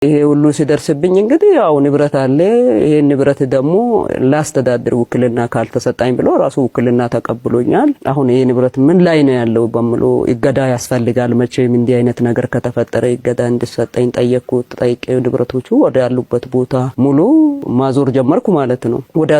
ይሄ ሁሉ ሲደርስብኝ እንግዲህ ያው ንብረት አለ። ይሄ ንብረት ደግሞ ላስተዳድር ውክልና ካልተሰጣኝ ብሎ ራሱ ውክልና ተቀብሎኛል። አሁን ይሄ ንብረት ምን ላይ ነው ያለው በሚሉ ይገዳ ያስፈልጋል። መቼም እንዲህ አይነት ነገር ከተፈጠረ ይገዳ እንዲሰጠኝ ጠየቅኩት። ጠይቄ ንብረቶቹ ወደ ያሉበት ቦታ ሙሉ ማዞር ጀመርኩ ማለት ነው። ወደ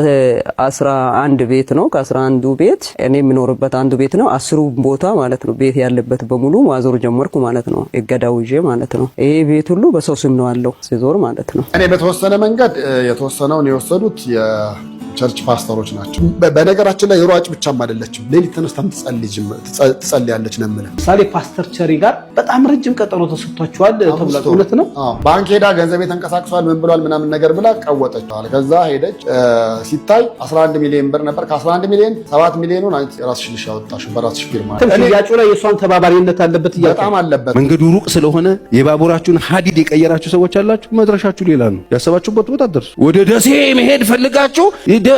11 ቤት ነው። ከ11ዱ ቤት እኔ የምኖርበት አንዱ ቤት ነው። 10 ቦታ ማለት ነው ቤት ያለበት በሙሉ ማዞር ጀመርኩ ማለት ነው። ይገዳው ይዤ ማለት ነው። ይሄ ቤት ሁሉ በሰው ስም ነው ያለው ሲዞር ማለት ነው። እኔ በተወሰነ መንገድ የተወሰነውን የወሰዱት የቸርች ፓስተሮች ናቸው። በነገራችን ላይ ሯጭ ብቻም አይደለችም። ሌሊት ተነስታ ትጸልያለች ነው የምልህ። ምሳሌ ፓስተር ቸሪ ጋር በጣም ረጅም ቀጠሮ ተሰጥቷቸዋል ተብሏል። እውነት ነው። ባንክ ሄዳ ገንዘብ ተንቀሳቅሷል ምን ብሏል ምናምን ነገር ብላ ቀወጠችዋል። ከዛ ሄደች ሲታይ 11 ሚሊዮን ብር ነበር። ከ11 ሚሊዮን 7 ሚሊዮኑን አንቺ ራስሽ ልሽ ያወጣሽው በራስሽ ፊርማ። ሽያጩ ላይ የሷን ተባባሪነት አለበት በጣም አለበት። መንገዱ ሩቅ ስለሆነ የባቡራችሁን ሀዲድ የቀየራችሁ ሰዎች አላችሁ። መድረሻችሁ ሌላ ነው። ያሰባችሁበት ቦታ አትደርሱ። ወደ ደሴ መሄድ ፈልጋችሁ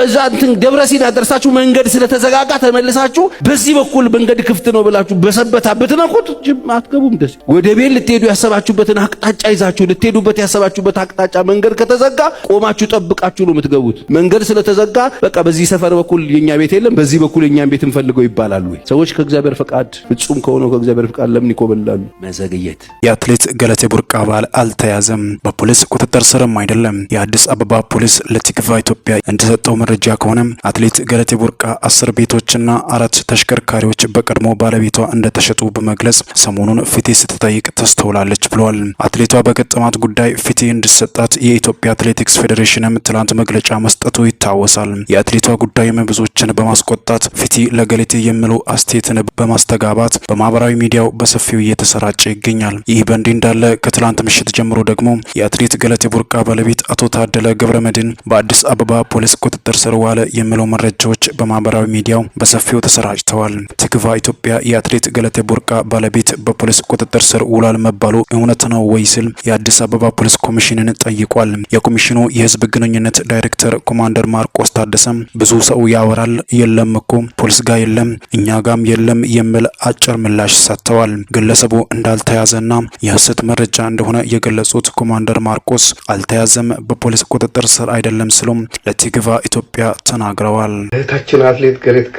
እዛ ደብረ ሲና ደርሳችሁ መንገድ ስለተዘጋጋ ተመልሳችሁ በዚህ በኩል መንገድ ክፍት ነው ብላችሁ በሰበታ ብትነኩት አትገቡም። ደሴ ወደ ቤት ልትሄዱ ያሰባችሁበትን አቅጣጫ ይዛችሁ ልትሄዱበት ያሰባችሁበት አቅጣጫ መንገድ ከተዘጋ ቆማችሁ ጠብቃችሁ ነው የምትገቡት። መንገድ ስለተዘጋ በቃ በዚህ ሰፈር በኩል የኛ ቤት የለም በዚህ በኩል የኛን ቤት እንፈልገው ይባላሉ። ሰዎች ከእግዚአብሔር ፈቃድ ፍጹም ከሆነው ከእግዚአብሔር ፈቃድ ለምን ይኮበላሉ? መዘግየት። የአትሌት ገለቴ ቡርቃ ባል አልተያዘም፣ በፖሊስ ቁጥጥር ስርም አይደለም። የአዲስ አበባ ፖሊስ ለቲክቫ ኢትዮጵያ እንደሰጠው መረጃ ከሆነ አትሌት ገለቴ ቡርቃ 10 ቤቶችና 4 ተሽከርካሪዎች በቀድሞ ባለቤቷ እንደተሸጡ በመግለጽ ሰሞኑን ፍትህ ስትጠይቅ ተስተውላለች ብሏል። አትሌቷ በገጠማት ጉዳይ ፍትህ እንዲሰጣት የኢትዮጵያ አትሌቲክስ ፌዴሬሽንም ትላንት መግለጫ መስጠቱ ይታወሳል። የአትሌቷ ጉዳይም ብዙዎችን በማስቆጣት ፍትህ ለገለቴ የሚሉ አስተያየትን በማስተጋባት በማህበራዊ ሚዲያው በሰፊው እየተሰራጨ ይገኛል። ይህ በእንዲህ እንዳለ ከትላንት ምሽት ጀምሮ ደግሞ የአትሌት ገለቴ ቡርቃ ባለቤት አቶ ታደለ ገብረመድህን በአዲስ አበባ ፖሊስ ቁጥጥር ስር ዋለ የሚለው መረጃዎች በማህበራዊ ሚዲያው በሰፊው ተሰራጭተዋል። ትክቫ ኢትዮጵያ የአትሌት ገለቴ ቡርቃ ባለቤት በፖሊስ ቁጥጥር ስር ውሏል መባሉ እውነት ነው ወይ ሲል የአዲስ አበባ ፖሊስ ኮሚሽንን ጠይቋል። የኮሚሽኑ የህዝብ ግንኙነት ዳይሬክተር ኮማንደር ማርቆስ ታደሰም ብዙ ሰው ያወራል፣ የለም እኮ ፖሊስ ጋር የለም እኛ ጋም የለም የሚል አጭር ምላሽ ሰጥተዋል። ግለሰቡ እንዳልተያዘና የሐሰት መረጃ እንደሆነ የገለጹት ኮማንደር ማርቆስ አልተያዘም፣ በፖሊስ ቁጥጥር ስር አይደለም ሲሉም ለቲክቫ ኢትዮጵያ ተናግረዋል። እህታችን አትሌት ገለቴ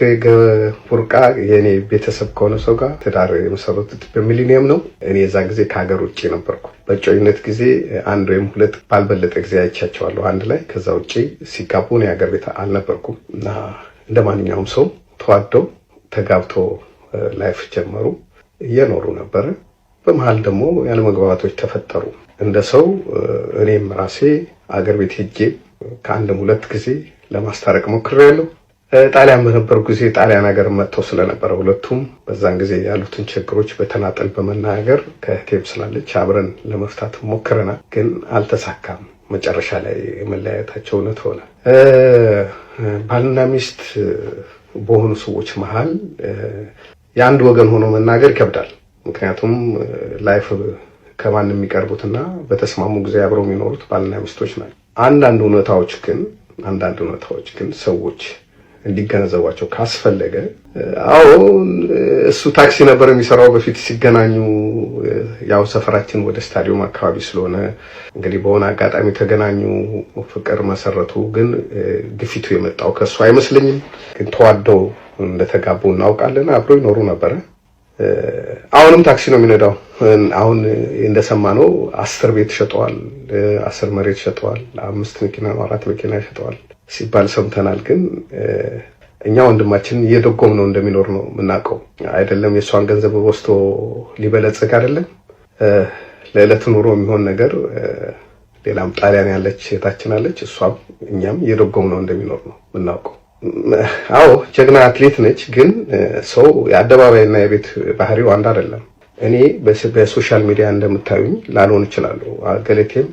ቡርቃ የኔ ቤተሰብ ከሆነ ሰው ጋር ትዳር የመሰረቱት በሚሊኒየም ነው። እኔ የዛ ጊዜ ከሀገር ውጭ ነበርኩ። በጮኝነት ጊዜ 1 ወይም 2 ባልበለጠ ጊዜ አይቻቸዋለሁ አንድ ላይ። ከዛ ውጭ ሲጋቡ ነው የሀገር ቤት አልነበርኩም እና እንደ ማንኛውም ሰው ተዋደው ተጋብቶ ላይፍ ጀመሩ፣ እየኖሩ ነበረ። በመሀል ደግሞ ያለመግባባቶች ተፈጠሩ። እንደ ሰው እኔም ራሴ አገር ቤት ሄጄ ከአንድም 2 ጊዜ ለማስታረቅ ሞክሬያለሁ። ጣሊያን በነበሩ ጊዜ ጣሊያን ሀገር መጥተው ስለነበረ ሁለቱም በዛን ጊዜ ያሉትን ችግሮች በተናጠል በመናገር ከእህቴም ስላለች አብረን ለመፍታት ሞክረናል፣ ግን አልተሳካም። መጨረሻ ላይ መለያየታቸው እውነት ሆነ። ባልና ሚስት በሆኑ ሰዎች መሀል የአንድ ወገን ሆኖ መናገር ይከብዳል። ምክንያቱም ላይፍ ከማን የሚቀርቡትና በተስማሙ ጊዜ አብረው የሚኖሩት ባልና ሚስቶች ናቸው። አንዳንድ እውነታዎች ግን ሰዎች እንዲገነዘቧቸው ካስፈለገ እሱ ታክሲ ነበር የሚሰራው በፊት ሲገናኙ፣ ያው ሰፈራችን ወደ ስታዲየም አካባቢ ስለሆነ እንግዲህ በሆነ አጋጣሚ ተገናኙ፣ ፍቅር መሰረቱ። ግን ግፊቱ የመጣው ከሱ አይመስለኝም። ግን ተዋደው እንደተጋቡ እናውቃለን። አብረው ይኖሩ ነበረ። አሁንም ታክሲ ነው የሚነዳው። አሁን እንደሰማነው 10 ቤት ሸጠዋል፣ 10 መሬት ሸጠዋል፣ 5 መኪና 4 መኪና ሸጠዋል ሲባል ሰምተናል። ግን እኛ ወንድማችን እየደጎም ነው እንደሚኖር ነው የምናውቀው። አይደለም የእሷን ገንዘብ ወስዶ ሊበለጽግ አይደለም ለዕለት ኑሮ የሚሆን ነገር። ሌላም ጣሊያን ያለች እህታችን አለች፣ እሷም እኛም እየደጎም ነው እንደሚኖር ነው የምናውቀው። ጀግና አትሌት ነች። ግን ሰው የአደባባይና የቤት ባህሪው አንድ አይደለም። እኔ በሶሻል ሚዲያ እንደምታዩኝ ላልሆን እችላለሁ። ገለቴም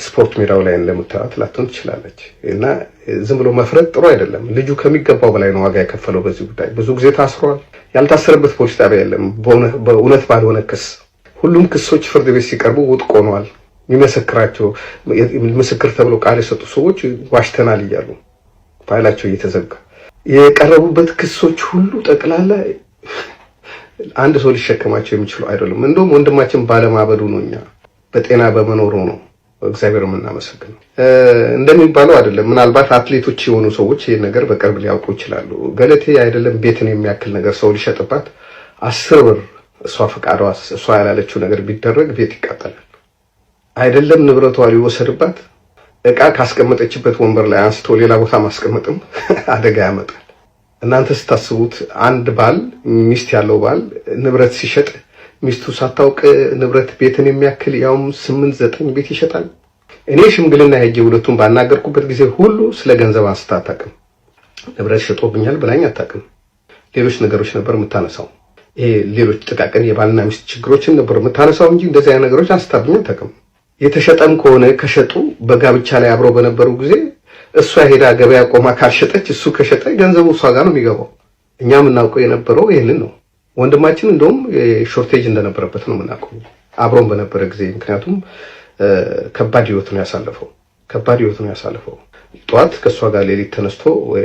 ስፖርት ሜዳው ላይ እንደምታዩት ላትሆን ትችላለች። እና ዝም ብሎ መፍረድ ጥሩ አይደለም። ልጁ ከሚገባው በላይ ነው ዋጋ የከፈለው በዚህ ጉዳይ። ብዙ ጊዜ ታስሯል። ያልታሰረበት ፖሊስ ጣቢያ የለም። በእውነት ባልሆነ ክስ ሁሉም ክሶች ፍርድ ቤት ሲቀርቡ ውድቅ ሆነዋል። የሚመሰክራቸው ምስክር ተብሎ ቃል የሰጡ ሰዎች ዋሽተናል እያሉ ፋይላቸው እየተዘጋ የቀረቡበት ክሶች ሁሉ ጠቅላላ አንድ ሰው ሊሸከማቸው የሚችሉ አይደሉም። እንደውም ወንድማችን ባለማበዱ ነው እኛ በጤና በመኖሩ ነው እግዚአብሔር የምናመሰግነው። እንደሚባለው አይደለም። ምናልባት አትሌቶች የሆኑ ሰዎች ይሄን ነገር በቅርብ ሊያውቁ ይችላሉ። ገለቴ አይደለም ቤትን የሚያክል ነገር ሰው ሊሸጥባት 10 ብር እሷ ፈቃዷ እሷ ያላለችው ነገር ቢደረግ ቤት ይቃጠላል። አይደለም ንብረቷ ሊወሰድባት እቃ ካስቀመጠችበት ወንበር ላይ አንስቶ ሌላ ቦታ ማስቀመጥም አደጋ ያመጣል። እናንተ ስታስቡት አንድ ባል ሚስት ያለው ባል ንብረት ሲሸጥ ሚስቱ ሳታውቅ ንብረት ቤትን የሚያክል ያውም 8-9 ቤት ይሸጣል። እኔ ሽምግልና ሄጄ ሁለቱን ባናገርኩበት ጊዜ ሁሉ ስለ ገንዘብ አንስታ አታውቅም። ንብረት ሸጦብኛል ብላኝ አታውቅም። ሌሎች ነገሮች ነበር የምታነሳው። ይሄ ሌሎች ጥቃቅን የባልና ሚስት ችግሮችን ነበር የምታነሳው እንጂ እንደዚህ አይነት ነገሮች አንስታብኝ አታውቅም። የተሸጠም ከሆነ ከሸጡ በጋብቻ ላይ አብረው በነበሩ ጊዜ እሷ ሄዳ ገበያ ቆማ ካልሸጠች እሱ ከሸጠ ገንዘቡ እሷ ጋር ነው የሚገባው። እኛ የምናውቀው የነበረው ይሄንን ነው። ወንድማችን እንደውም ሾርቴጅ እንደነበረበት ነው የምናውቀው አብሮን በነበረ ጊዜ። ምክንያቱም ከባድ ህይወት ነው ያሳለፈው። ጧት ከሷ ጋር ሌሊት ተነስቶ ወይ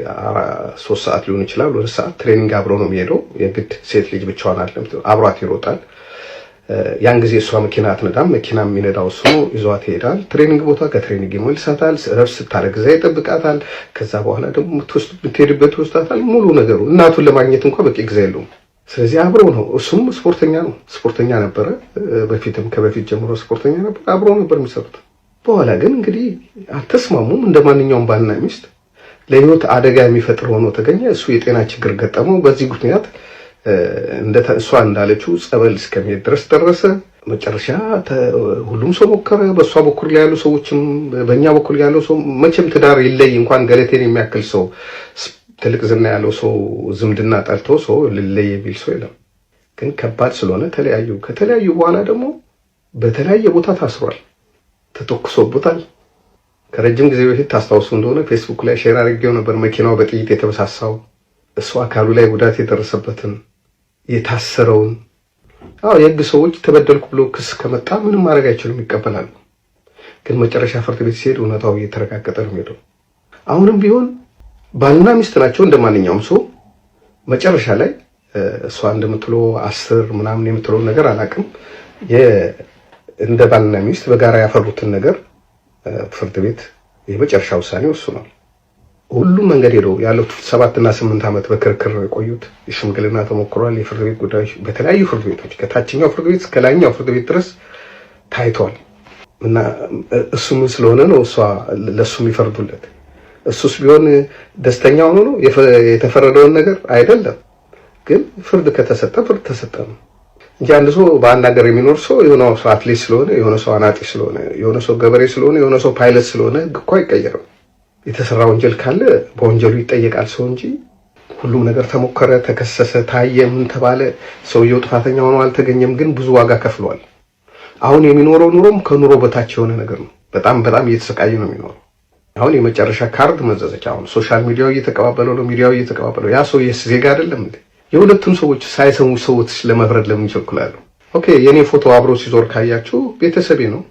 3 ሰዓት ሊሆን ይችላል 2 ሰዓት ትሬኒንግ አብሮ ነው የሚሄደው። የግድ ሴት ልጅ ብቻዋን አይደለም አብሯት ይሮጣል። ያን ጊዜ እሷ መኪና አትነዳም። መኪና የሚነዳው እሱ ይዟት ይሄዳል ትሬኒንግ ቦታ። ከትሬኒንግ ይመልሳታል። ረፍት ስታደርግ እዛ ይጠብቃታል። ከዛ በኋላ ደግሞ የምትሄድበት ይወስዳታል። ሙሉ ነገሩ እናቱን ለማግኘት እንኳን በቂ ጊዜ የለውም። ስለዚህ አብሮ ነው። እሱም ስፖርተኛ ነበረ። ከበፊት ጀምሮ ስፖርተኛ ነበር። አብሮ ነበር የሚሰሩት። በኋላ ግን እንግዲህ አልተስማሙም። እንደማንኛውም ባልና ሚስት ለህይወት አደጋ የሚፈጥር ሆኖ ተገኘ። እሱ የጤና ችግር ገጠመው። በዚህ ምክንያት እሷ እንዳለችው ጸበል እስከሚሄድ ድረስ ደረሰ። መጨረሻ ሁሉም ሰው ሞከረ። በእሷ በኩል ላይ ያሉ ሰዎችም በእኛ በኩል ያለው ሰው መቼም ትዳር ይለይ እንኳን ገለቴን የሚያክል ሰው ትልቅ ዝና ያለው ሰው ዝምድና ጠልቶ ሰው ልለይ የሚል ሰው የለም። ግን ከባድ ስለሆነ ተለያዩ። ከተለያዩ በኋላ ደግሞ በተለያየ ቦታ ታስሯል፣ ተተኩሶበታል። ከረጅም ጊዜ በፊት ታስታውሱ እንደሆነ ፌስቡክ ላይ ሼር አድርጌው ነበር። መኪናው በጥይት የተበሳሳው እሱ አካሉ ላይ ጉዳት የደረሰበትን የታሰረውን። የህግ ሰዎች ተበደልኩ ብሎ ክስ ከመጣ ምንም ማድረግ አይችሉም፣ ይቀበላሉ። ግን መጨረሻ ፍርድ ቤት ሲሄድ እውነታው እየተረጋገጠ ነው የሚሄደው። አሁንም ቢሆን ባልና ሚስት ናቸው እንደማንኛውም ሰው። መጨረሻ ላይ እሷ እንደምትለው 10 ምናምን የምትለው ነገር አላውቅም። እንደ ባልና ሚስት በጋራ ያፈሩትን ነገር ፍርድ ቤት የመጨረሻ ውሳኔ ወስኗል። ሁሉም መንገድ ሄደው ያሉት 7 እና 8 ዓመት በክርክር የቆዩት የሽምግልና ተሞክሯል። የፍርድ ቤት ጉዳዮች በተለያዩ ፍርድ ቤቶች ከታችኛው ፍርድ ቤት እስከ ላይኛው ፍርድ ቤት ድረስ ታይቷል። እና እሱ ምን ስለሆነ ነው እሷ ለሱ የሚፈርዱለት? እሱስ ቢሆን ደስተኛ ሆኖ ነው የተፈረደውን ነገር አይደለም። ግን ፍርድ ከተሰጠ ፍርድ ተሰጠ ነው እንጂ አንድ ሰው በአንድ ሀገር የሚኖር ሰው የሆነ ሰው አትሌት ስለሆነ፣ የሆነ ሰው አናጢ ስለሆነ፣ የሆነ ሰው ገበሬ ስለሆነ፣ የሆነ ሰው ፓይለት ስለሆነ እኮ አይቀየርም። የተሰራ ወንጀል ካለ በወንጀሉ ይጠየቃል ሰው እንጂ ሁሉም ነገር ተሞከረ፣ ተከሰሰ፣ ታየ፣ ምን ተባለ፣ ሰውየው ጥፋተኛ ሆኖ አልተገኘም። ግን ብዙ ዋጋ ከፍሏል። አሁን የሚኖረው ኑሮም ከኑሮ በታች የሆነ ነገር ነው። በጣም እየተሰቃየ ነው የሚኖረው። አሁን የመጨረሻ ካርድ መዘዘች። አሁን ሶሻል ሚዲያው እየተቀባበለው ነው፣ ሚዲያው እየተቀባበለው። ያ ሰው ዜጋ አይደለም እንዴ? የሁለቱም ሰዎች ሳይሰሙ ሰዎች ለመፍረድ ለምን ይቸኩላሉ? ኦኬ የኔ ፎቶ አብሮ ሲዞር ካያችሁ ቤተሰቤ ነው።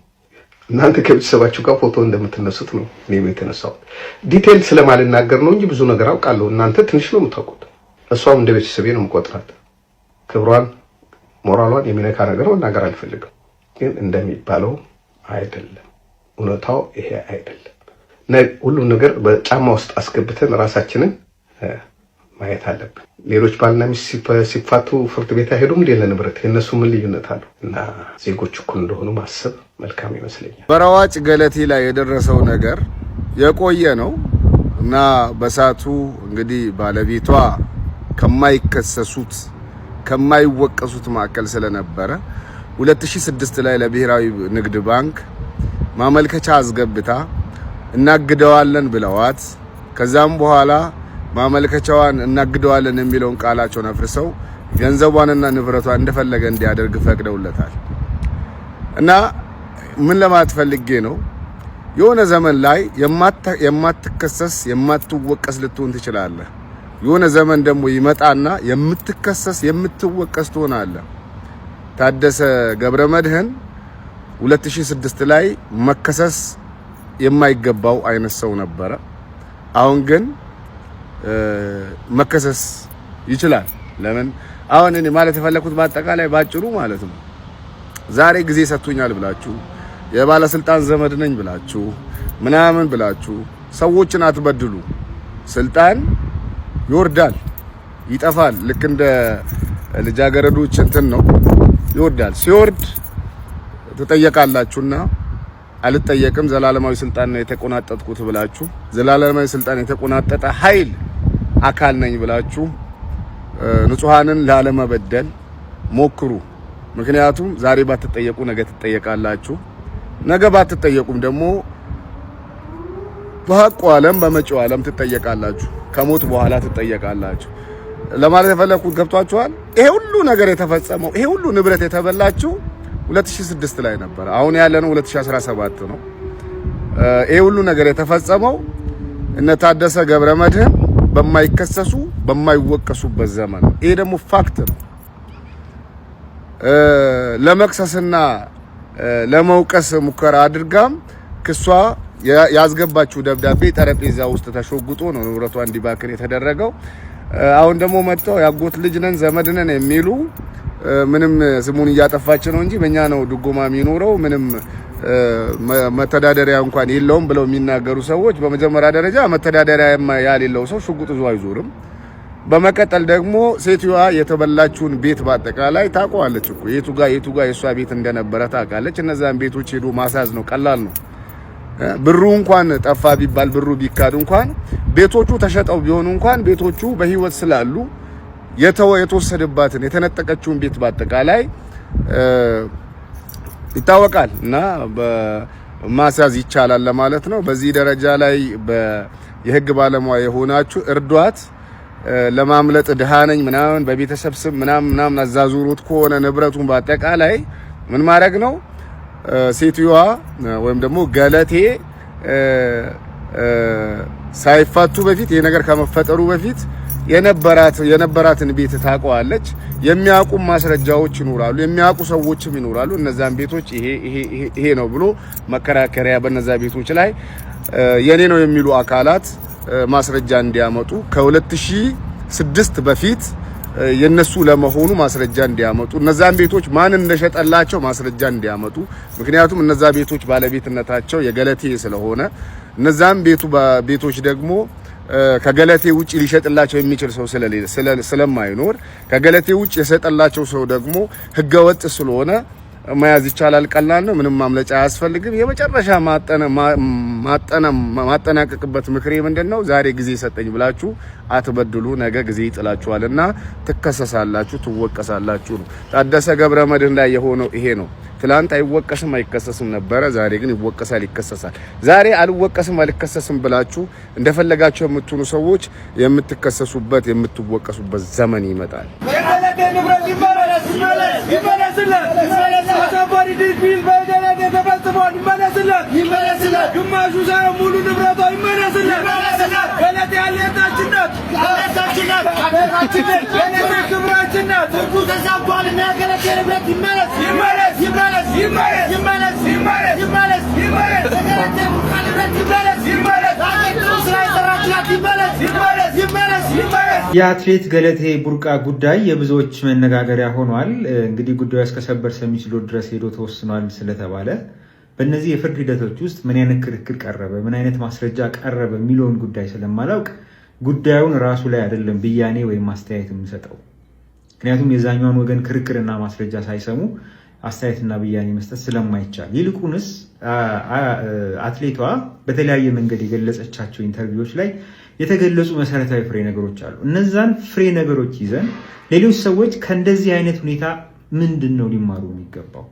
እናንተ ከቤተሰባችሁ ጋር ፎቶ እንደምትነሱት ነው እኔም የተነሳሁት። ዲቴል ስለማልናገር ነው እንጂ ብዙ ነገር አውቃለሁ። እናንተ ትንሽ ነው የምታውቁት። እሷም እንደ ቤተሰቤ ነው የምቆጥራት። ክብሯን ሞራሏን የሚነካ ነገር መናገር አልፈልግም። ግን እንደሚባለው አይደለም፣ እውነታው ይሄ አይደለም። ሁሉም ነገር በጫማ ውስጥ አስገብተን ራሳችንን ማየት አለብን። ሌሎች ባልና ሚስት ሲፋቱ ፍርድ ቤት አይሄዱም እንዴ ለንብረት? የነሱ ምን ልዩነት አለው? እና ዜጎች እኩል እንደሆኑ ማሰብ መልካም ይመስለኛል። በረዋጭ ገለቴ ላይ የደረሰው ነገር የቆየ ነው እና በሳቱ እንግዲህ ባለቤቷ ከማይከሰሱት ከማይወቀሱት ማዕከል ስለነበረ 2006 ላይ ለብሔራዊ ንግድ ባንክ ማመልከቻ አስገብታ እናግደዋለን ብለዋት ከዛም በኋላ ማመልከቻዋን እናግደዋለን የሚለውን ቃላቸውን አፍርሰው ገንዘቧንና ንብረቷን እንደፈለገ እንዲያደርግ ፈቅደውለታል። እና ምን ለማለት ፈልጌ ነው፣ የሆነ ዘመን ላይ የማትከሰስ የማትወቀስ ልትሆን ትችላለህ። የሆነ ዘመን ደግሞ ይመጣና የምትከሰስ የምትወቀስ ትሆናለህ። ታደሰ ገብረ መድህን 2006 ላይ መከሰስ የማይገባው አይነት ሰው ነበረ። አሁን ግን መከሰስ ይችላል። ለምን? አሁን እኔ ማለት የፈለኩት በአጠቃላይ ባጭሩ ማለት ነው ዛሬ ጊዜ ሰጥቶኛል ብላችሁ የባለስልጣን ዘመድ ነኝ ብላችሁ ምናምን ብላችሁ ሰዎችን አትበድሉ። ስልጣን ይወርዳል፣ ይጠፋል። ልክ እንደ ልጃገረዶች እንትን ነው፣ ይወርዳል። ሲወርድ ትጠየቃላችሁና አልጠየቅም ዘላለማዊ ስልጣን ነው የተቆናጠጥኩት ብላችሁ ዘላለማዊ ስልጣን የተቆናጠጠ ኃይል አካል ነኝ ብላችሁ ንጹሃንን ላለመበደል ሞክሩ። ምክንያቱም ዛሬ ባትጠየቁ ነገ ትጠየቃላችሁ። ነገ ባትጠየቁም ደግሞ በሐቁ ዓለም በመጪው ዓለም ትጠየቃላችሁ። ከሞት በኋላ ትጠየቃላችሁ ለማለት የፈለኩት ገብቷችኋል? ይሄ ሁሉ ነገር የተፈጸመው ይሄ ሁሉ ንብረት የተበላችሁ 2006 ላይ ነበር። አሁን ያለነው 2017 ነው። ይሄ ሁሉ ነገር የተፈጸመው እነ ታደሰ ገብረ መድህን በማይከሰሱ በማይወቀሱበት ዘመን ነው። ይሄ ደግሞ ፋክት ነው። ለመክሰስና ለመውቀስ ሙከራ አድርጋም ክሷ ያስገባችው ደብዳቤ ጠረጴዛ ውስጥ ተሾግጦ ነው ንብረቷ እንዲባክን የተደረገው። አሁን ደግሞ መጥተው ያጎት ልጅ ነን ዘመድ ነን የሚሉ ምንም ስሙን እያጠፋች ነው እንጂ በእኛ ነው ድጎማ የሚኖረው ምንም መተዳደሪያ እንኳን የለውም ብለው የሚናገሩ ሰዎች በመጀመሪያ ደረጃ መተዳደሪያ ያሌለው ሰው ሽጉጥ ይዞ አይዞርም። በመቀጠል ደግሞ ሴትዮዋ የተበላችውን ቤት በአጠቃላይ ታውቀዋለች እኮ የቱ ጋር የሷ ቤት እንደነበረ ታውቃለች። እነዛን ቤቶች ሄዶ ማሳዝ ነው፣ ቀላል ነው። ብሩ እንኳን ጠፋ ቢባል ብሩ ቢካድ እንኳን ቤቶቹ ተሸጠው ቢሆኑ እንኳን ቤቶቹ በህይወት ስላሉ የተወሰደባትን የተነጠቀችውን ቤት በአጠቃላይ ይታወቃል እና በማስያዝ ይቻላል ለማለት ነው። በዚህ ደረጃ ላይ የህግ ባለሙያ የሆናችሁ እርዷት። ለማምለጥ ድሃ ነኝ ምናምን በቤተሰብ ስም ምናምን አዛዙሩት ከሆነ ንብረቱን በአጠቃላይ ምን ማድረግ ነው? ሴትዮዋ ወይም ደግሞ ገለቴ ሳይፋቱ በፊት ይሄ ነገር ከመፈጠሩ በፊት የነበራትን ቤት ታውቀዋለች። የሚያውቁ ማስረጃዎች ይኖራሉ፣ የሚያውቁ ሰዎችም ይኖራሉ። እነዛን ቤቶች ይሄ ነው ብሎ መከራከሪያ በነዛ ቤቶች ላይ የኔ ነው የሚሉ አካላት ማስረጃ እንዲያመጡ ከ2006 በፊት የነሱ ለመሆኑ ማስረጃ እንዲያመጡ እነዛን ቤቶች ማን እንደሸጠላቸው ማስረጃ እንዲያመጡ። ምክንያቱም እነዛ ቤቶች ባለቤትነታቸው የገለቴ ስለሆነ እነዛን ቤቶች ደግሞ ከገለቴ ውጪ ሊሸጥላቸው የሚችል ሰው ስለማይኖር ከገለቴ ውጪ የሰጠላቸው ሰው ደግሞ ህገወጥ ስለሆነ መያዝ ይቻላል። ቀላል ነው። ምንም ማምለጫ አያስፈልግም። የመጨረሻ ማጠናቀቅበት ምክሬ ምንድነው? ዛሬ ጊዜ ሰጠኝ ብላችሁ አትበድሉ። ነገ ጊዜ ይጥላችኋልና ትከሰሳላችሁ፣ ትወቀሳላችሁ ነው። ታደሰ ገብረ መድህን ላይ የሆነው ይሄ ነው። ትላንት አይወቀስም አይከሰስም ነበረ። ዛሬ ግን ይወቀሳል፣ ይከሰሳል። ዛሬ አልወቀስም አልከሰስም ብላችሁ እንደፈለጋችሁ የምትሆኑ ሰዎች የምትከሰሱበት የምትወቀሱበት ዘመን ይመጣል። የአትሌት ገለቴ ቡርቃ ጉዳይ የብዙዎች መነጋገሪያ ሆኗል። እንግዲህ ጉዳዩ እስከ ሰበር ሰሚ ችሎት ድረስ ሄዶ ተወስኗል ስለተባለ በእነዚህ የፍርድ ሂደቶች ውስጥ ምን አይነት ክርክር ቀረበ፣ ምን አይነት ማስረጃ ቀረበ የሚለውን ጉዳይ ስለማላውቅ ጉዳዩን ራሱ ላይ አይደለም ብያኔ ወይም አስተያየት የምሰጠው። ምክንያቱም የዛኛውን ወገን ክርክርና ማስረጃ ሳይሰሙ አስተያየትና ብያኔ መስጠት ስለማይቻል፣ ይልቁንስ አትሌቷ በተለያየ መንገድ የገለጸቻቸው ኢንተርቪዎች ላይ የተገለጹ መሰረታዊ ፍሬ ነገሮች አሉ። እነዛን ፍሬ ነገሮች ይዘን ሌሎች ሰዎች ከእንደዚህ አይነት ሁኔታ ምንድን ነው ሊማሩ የሚገባው፣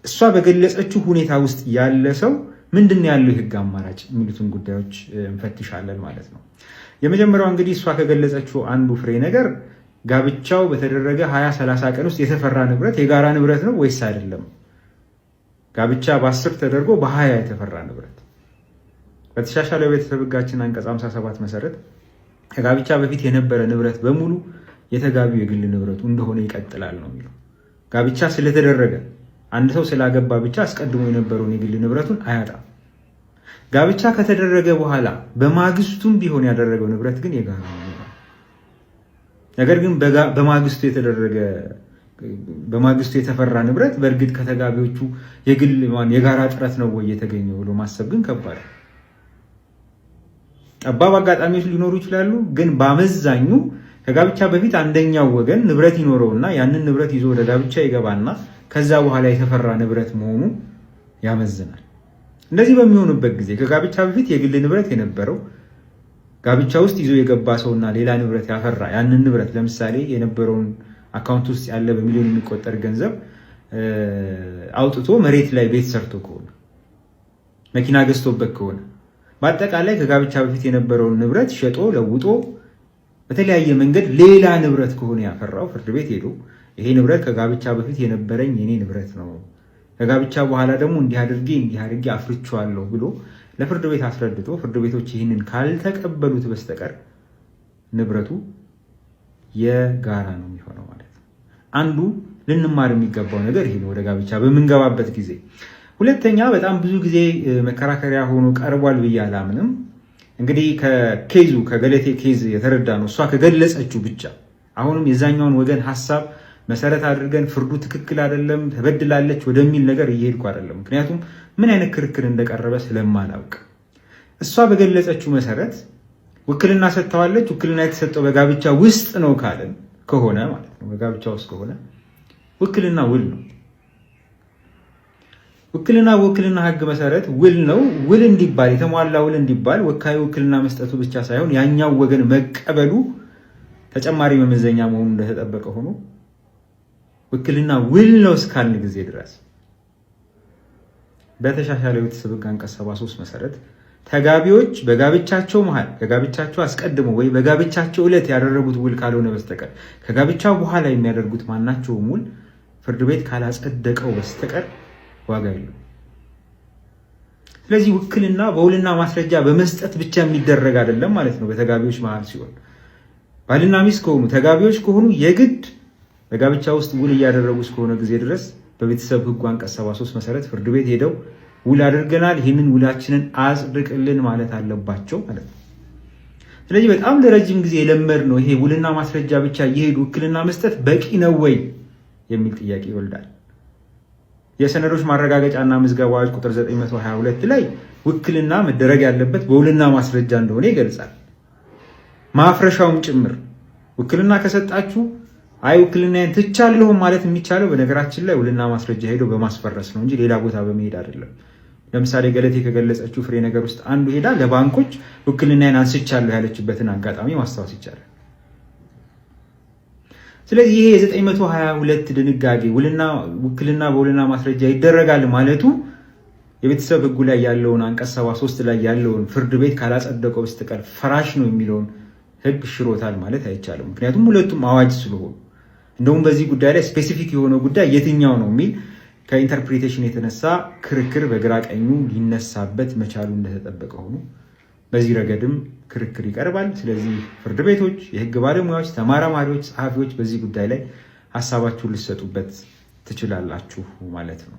እሷ በገለጸችው ሁኔታ ውስጥ ያለ ሰው ምንድን ያለው የህግ አማራጭ የሚሉትን ጉዳዮች እንፈትሻለን ማለት ነው። የመጀመሪያው እንግዲህ እሷ ከገለጸችው አንዱ ፍሬ ነገር ጋብቻው በተደረገ 20-30 ቀን ውስጥ የተፈራ ንብረት የጋራ ንብረት ነው ወይስ አይደለም? ጋብቻ በ10 ተደርጎ በ20 የተፈራ ንብረት በተሻሻለው ቤተሰብ ህጋችን አንቀጽ 57 መሰረት ከጋብቻ በፊት የነበረ ንብረት በሙሉ የተጋቢው የግል ንብረቱ እንደሆነ ይቀጥላል ነው የሚለው። ጋብቻ ስለተደረገ አንድ ሰው ስላገባ ብቻ አስቀድሞ የነበረውን የግል ንብረቱን አያጣም። ጋብቻ ከተደረገ በኋላ በማግስቱም ቢሆን ያደረገው ንብረት ግን የጋራ ነው። ነገር ግን በማግስቱ የተደረገ በማግስቱ የተፈራ ንብረት በእርግጥ ከተጋቢዎቹ የግል የጋራ ጥረት ነው ወይ የተገኘው ብሎ ማሰብ ግን ከባድ ነው። ጠባብ አጋጣሚዎች ሊኖሩ ይችላሉ፣ ግን በአመዛኙ ከጋብቻ በፊት አንደኛው ወገን ንብረት ይኖረውና ያንን ንብረት ይዞ ወደ ጋብቻ ይገባና ከዛ በኋላ የተፈራ ንብረት መሆኑ ያመዝናል። እንደዚህ በሚሆንበት ጊዜ ከጋብቻ በፊት የግል ንብረት የነበረው ጋብቻ ውስጥ ይዞ የገባ ሰውና ሌላ ንብረት ያፈራ ያንን ንብረት ለምሳሌ የነበረውን አካውንት ውስጥ ያለ በሚሊዮን የሚቆጠር ገንዘብ አውጥቶ መሬት ላይ ቤት ሰርቶ ከሆነ መኪና ገዝቶበት ከሆነ በአጠቃላይ ከጋብቻ በፊት የነበረውን ንብረት ሸጦ ለውጦ በተለያየ መንገድ ሌላ ንብረት ከሆነ ያፈራው ፍርድ ቤት ሄዶ ይሄ ንብረት ከጋብቻ በፊት የነበረኝ የኔ ንብረት ነው፣ ከጋብቻ በኋላ ደግሞ እንዲህ አድርጌ አፍርቼዋለሁ ብሎ ለፍርድ ቤት አስረድቶ ፍርድ ቤቶች ይህንን ካልተቀበሉት በስተቀር ንብረቱ የጋራ ነው የሚሆነው ማለት ነው። አንዱ ልንማር የሚገባው ነገር ይሄ ነው ወደ ጋብቻ በምንገባበት ጊዜ። ሁለተኛ በጣም ብዙ ጊዜ መከራከሪያ ሆኖ ቀርቧል ብዬ አላምንም። እንግዲህ ከገለቴ ኬዝ የተረዳ ነው እሷ ከገለጸችው ብቻ አሁንም የዛኛውን ወገን ሀሳብ መሰረት አድርገን ፍርዱ ትክክል አይደለም ተበድላለች ወደሚል ነገር እየሄድኩ አይደለም። ምክንያቱም ምን አይነት ክርክር እንደቀረበ ስለማላውቅ እሷ በገለጸችው መሰረት ውክልና ሰጥተዋለች። ውክልና የተሰጠው በጋብቻ ውስጥ ነው ካለን ከሆነ ማለት ነው በጋብቻ ውስጥ ከሆነ ውክልና ውል ነው። ውክልና በውክልና ሕግ መሰረት ውል ነው። ውል እንዲባል የተሟላ ውል እንዲባል ወካዩ ውክልና መስጠቱ ብቻ ሳይሆን ያኛው ወገን መቀበሉ ተጨማሪ መመዘኛ መሆኑ እንደተጠበቀ ሆኖ ውክልና ውል ነው እስካልን ጊዜ ድረስ በተሻሻለው የቤተሰብ ሕግ አንቀጽ 73 መሰረት ተጋቢዎች በጋብቻቸው መሃል ከጋብቻቸው አስቀድሞ ወይ በጋብቻቸው ዕለት ያደረጉት ውል ካልሆነ በስተቀር ከጋብቻው በኋላ የሚያደርጉት ማናቸውም ውል ፍርድ ቤት ካላጸደቀው በስተቀር ዋጋ የለውም። ስለዚህ ውክልና በውልና ማስረጃ በመስጠት ብቻ የሚደረግ አይደለም ማለት ነው። በተጋቢዎች መሃል ሲሆን ባልና ሚስት ከሆኑ ተጋቢዎች ከሆኑ የግድ በጋብቻ ውስጥ ውል እያደረጉ እስከሆነ ጊዜ ድረስ በቤተሰብ ሕጉ አንቀጽ 73 መሰረት ፍርድ ቤት ሄደው ውል አድርገናል፣ ይህንን ውላችንን አጽድቅልን ማለት አለባቸው ማለት ነው። ስለዚህ በጣም ለረጅም ጊዜ የለመድ ነው ይሄ ውልና ማስረጃ ብቻ እየሄዱ ውክልና መስጠት በቂ ነው ወይ የሚል ጥያቄ ይወልዳል። የሰነዶች ማረጋገጫና ምዝገባ አዋጅ ቁጥር 922 ላይ ውክልና መደረግ ያለበት በውልና ማስረጃ እንደሆነ ይገልጻል። ማፍረሻውም ጭምር ውክልና ከሰጣችሁ አይ ውክልናዬን ትቻለሁ ማለት የሚቻለው በነገራችን ላይ ውልና ማስረጃ ሄዶ በማስፈረስ ነው እንጂ ሌላ ቦታ በመሄድ አይደለም። ለምሳሌ ገለቴ ከገለጸችው ፍሬ ነገር ውስጥ አንዱ ሄዳ ለባንኮች ውክልናዬን አንስቻለሁ ያለችበትን አጋጣሚ ማስታወስ ይቻላል። ስለዚህ ይሄ የ922 ድንጋጌ ውክልና በውልና ማስረጃ ይደረጋል ማለቱ የቤተሰብ ሕጉ ላይ ያለውን አንቀጽ 73 ላይ ያለውን ፍርድ ቤት ካላጸደቀው በስተቀር ፈራሽ ነው የሚለውን ሕግ ሽሮታል ማለት አይቻልም። ምክንያቱም ሁለቱም አዋጅ ስለሆኑ እንደውም በዚህ ጉዳይ ላይ ስፔሲፊክ የሆነው ጉዳይ የትኛው ነው የሚል ከኢንተርፕሪቴሽን የተነሳ ክርክር በግራ ቀኙ ሊነሳበት መቻሉ እንደተጠበቀ ሆኖ በዚህ ረገድም ክርክር ይቀርባል። ስለዚህ ፍርድ ቤቶች፣ የህግ ባለሙያዎች፣ ተመራማሪዎች፣ ጸሐፊዎች በዚህ ጉዳይ ላይ ሀሳባችሁን ልትሰጡበት ትችላላችሁ ማለት ነው።